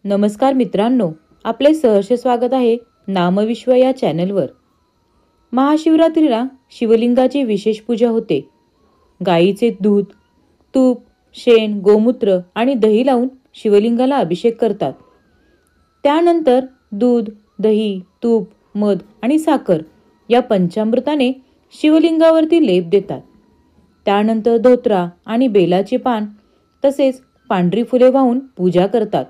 नमस्कार मित्रांनो, आपले सहर्ष स्वागत आहे नामविश्व या चॅनलवर। महाशिवरात्रीला शिवलिंगाची विशेष पूजा होते। गायीचे दूध, तूप, शेण, गोमूत्र आणि दही लावून शिवलिंगाला अभिषेक करतात। त्यानंतर दूध, दही, तूप, मध आणि साखर या पंचामृताने शिवलिंगावरती लेप देतात। त्यानंतर धोत्रा आणि बेलाचे पान तसेच पांढरी फुले वाहून पूजा करतात।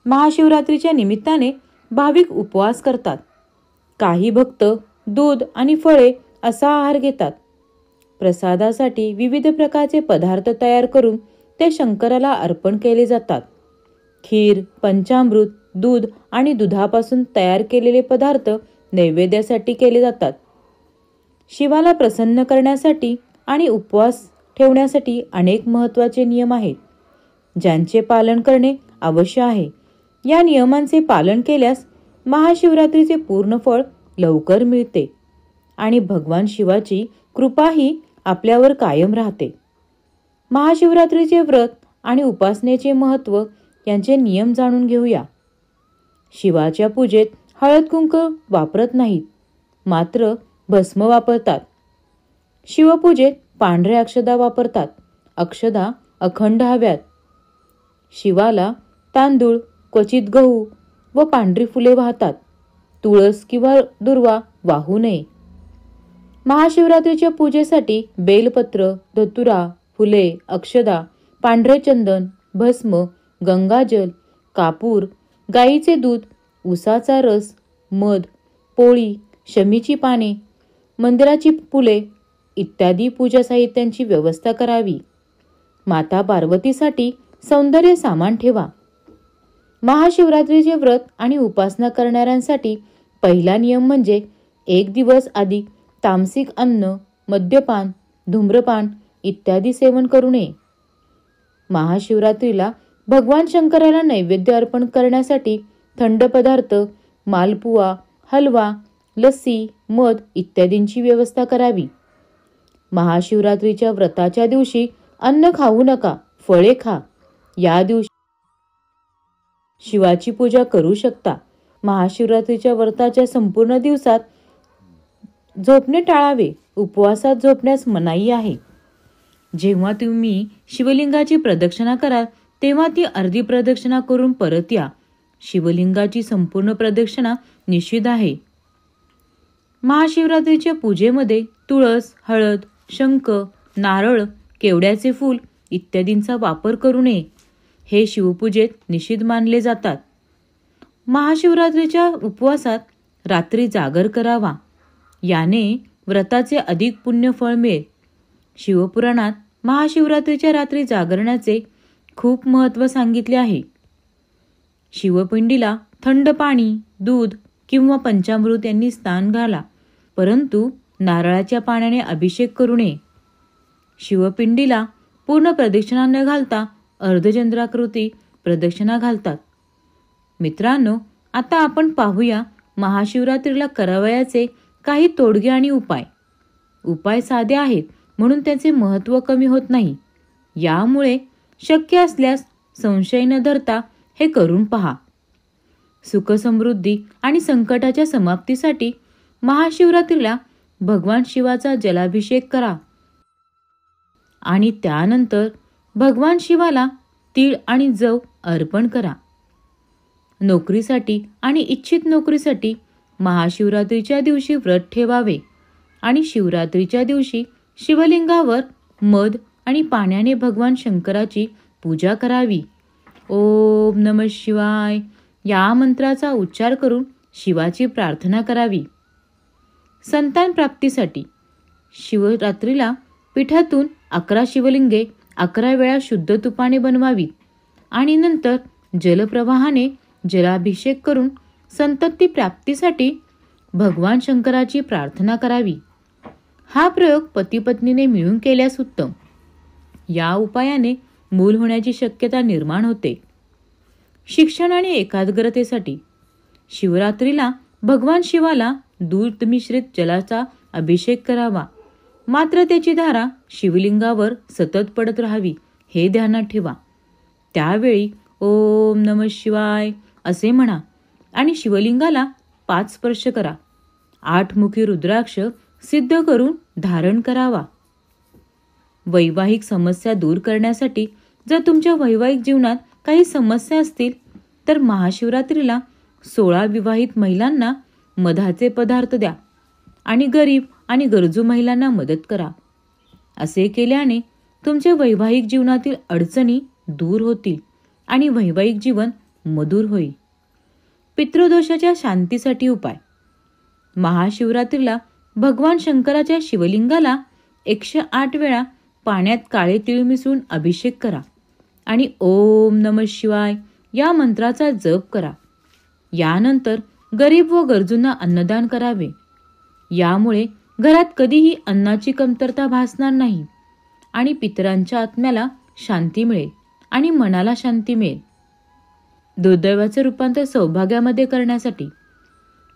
महाशिवरात्रीच्या निमित्ताने भाविक उपवास करतात। काही भक्त दूध आणि फळे असा आहार घेतात। प्रसादासाठी विविध प्रकारचे पदार्थ तयार करून ते शंकराला अर्पण केले जातात। खीर, पंचामृत, दूध आणि दुधापासून तयार केलेले पदार्थ नैवेद्यासाठी केले जातात। शिवाला प्रसन्न करण्यासाठी आणि उपवास ठेवण्यासाठी अनेक महत्त्वाचे नियम आहेत, ज्यांचे पालन करणे आवश्यक आहे। या नियमांचे पालन केल्यास महाशिवरात्रीचे पूर्ण फळ लवकर मिळते आणि भगवान शिवाची कृपाही आपल्यावर कायम राहते। महाशिवरात्रीचे व्रत आणि उपासनेचे महत्त्व यांचे नियम जाणून घेऊया। शिवाच्या पूजेत हळद कुंकू वापरत नाहीत, मात्र भस्म वापरतात। शिवपूजेत पांढऱ्या अक्षदा वापरतात। अक्षदा अखंड हव्यात। शिवाला तांदूळ, क्वचित गहू व पांढरी फुले वाहतात। तुळस किंवा दुर्वा वाहू नये। महाशिवरात्रीच्या पूजेसाठी बेलपत्र, धतुरा, फुले, अक्षदा, पांढरे चंदन, भस्म, गंगाजल, कापूर, गाईचे दूध, उसाचा रस, मध, पोळी, शमीची पाने, मंदिराची फुले इत्यादी पूजा साहित्यांची व्यवस्था करावी। माता पार्वतीसाठी सौंदर्य सामान ठेवा। महाशिवरात्रीचे व्रत आणि उपासना करणाऱ्यांसाठी पहिला नियम म्हणजे 1 दिवस आधी तामसिक अन्न, मद्यपान, धूम्रपान इत्यादी सेवन करू नये। महाशिवरात्रीला भगवान शंकराला नैवेद्य अर्पण करण्यासाठी थंड पदार्थ, मालपुआ, हलवा, लस्सी, मध इत्यादींची व्यवस्था करावी। महाशिवरात्रीच्या व्रताच्या दिवशी अन्न खाऊ नका, फळे खा। या दिवशी शिवाची पूजा करू शकता। महाशिवरात्रीच्या व्रताच्या संपूर्ण दिवसात झोपणे टाळावे। उपवासात झोपण्यास मनाई आहे। जेव्हा तुम्ही शिवलिंगाची प्रदक्षिणा कराल तेव्हा ती अर्धी प्रदक्षिणा करून परत या। शिवलिंगाची संपूर्ण प्रदक्षिणा निषिद्ध आहे। महाशिवरात्रीच्या पूजेमध्ये तुळस, हळद, शंख, नारळ, केवड्याचे फूल इत्यादींचा वापर करू नये। हे शिवपूजेत निषिद्ध मानले जातात। महाशिवरात्रीच्या उपवासात रात्री जागर करावा। याने व्रताचे अधिक पुण्य फळ मिळेल। शिवपुराणात महाशिवरात्रीच्या रात्री जागरण्याचे खूप महत्त्व सांगितले आहे। शिवपिंडीला थंड पाणी, दूध किंवा पंचामृत यांनी स्नान घाला, परंतु नारळाच्या पाण्याने अभिषेक करू नये। शिवपिंडीला पूर्ण प्रदक्षिणा न घालता अर्धचंद्राकृती प्रदक्षिणा घालतात। मित्रांनो, आता आपण पाहूया महाशिवरात्रीला करावयाचे काही तोडगे आणि उपाय। उपाय साधे आहेत म्हणून त्याचे महत्त्व कमी होत नाही। यामुळे शक्य असल्यास संशय न धरता हे करून पहा। सुख समृद्धी आणि संकटाच्या समाप्तीसाठी महाशिवरात्रीला भगवान शिवाचा जलाभिषेक करा आणि त्यानंतर भगवान शिवाला तीळ आणि जव अर्पण करा। नोकरीसाठी आणि इच्छित नोकरीसाठी महाशिवरात्रीच्या दिवशी व्रत ठेवावे आणि शिवरात्रीच्या दिवशी शिवलिंगावर मध आणि पाण्याने भगवान शंकराची पूजा करावी। ओम नमः शिवाय या मंत्राचा उच्चार करून शिवाची प्रार्थना करावी। संतान प्राप्तीसाठी शिवरात्रीला पिठातून 11 शिवलिंगे 11 वेळा शुद्ध तुपाने बनवावीत आणि नंतर जलप्रवाहाने जलाभिषेक करून संतती प्राप्तीसाठी भगवान शंकराची प्रार्थना करावी। हा प्रयोग पती-पत्नीने मिळून केल्यास उत्तम। या उपायाने मूल होण्याची शक्यता निर्माण होते। शिक्षण आणि एकाग्रतेसाठी शिवरात्रीला भगवान शिवाला दूध मिश्रित जलाचा अभिषेक करावा, मात्र त्याची धारा शिवलिंगावर सतत पडत राहावी हे ध्यानात ठेवा। त्यावेळी ओम नमः शिवाय असे म्हणा आणि शिवलिंगाला 5 स्पर्श करा. 8 मुखी रुद्राक्ष सिद्ध करून धारण करावा. वैवाहिक समस्या दूर करण्यासाठी जर तुमच्या वैवाहिक जीवनात काही समस्या असतील तर महाशिवरात्रीला 16 विवाहित महिलांना मधाचे पदार्थ द्या आणि गरीब आणि गरजू महिलांना मदत करा. असे केल्याने तुमच्या वैवाहिक जीवनातील अडचणी दूर होतील आणि वैवाहिक जीवन मधुर होईल. पितृदोषाच्या शांतीसाठी उपाय. महाशिवरात्रीला भगवान शंकराच्या शिवलिंगाला 108 वेळा पाण्यात काळे तीळ मिसळून अभिषेक करा आणि ओम नमः शिवाय या मंत्राचा जप करा. यानंतर गरीब व गरजूंना अन्नदान करावे. यामुळे घरात कधीही अन्नाची कमतरता भासणार नाही आणि पितरांच्या आत्म्याला शांती मिळेल आणि मनाला शांती मिळेल. दुर्दैवाचे रूपांतर सौभाग्यामध्ये करण्यासाठी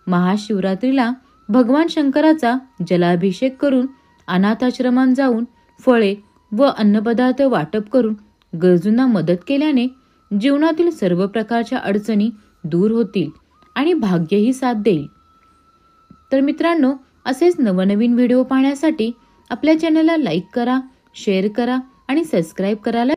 महाशिवरात्रीला भगवान शंकराचा जलाभिषेक करून अनाथाश्रमात जाऊन फळे व अन्नपदार्थ वाटप करून गरजूंना मदत केल्याने जीवनातील सर्व प्रकारच्या अडचणी दूर होतील आणि भाग्यही साथ देईल. तर मित्रांनो, असेच नवनवीन व्हिडिओ पाहण्यासाठी आपल्या चॅनलला लाईक करा, शेअर करा आणि सबस्क्राईब करायला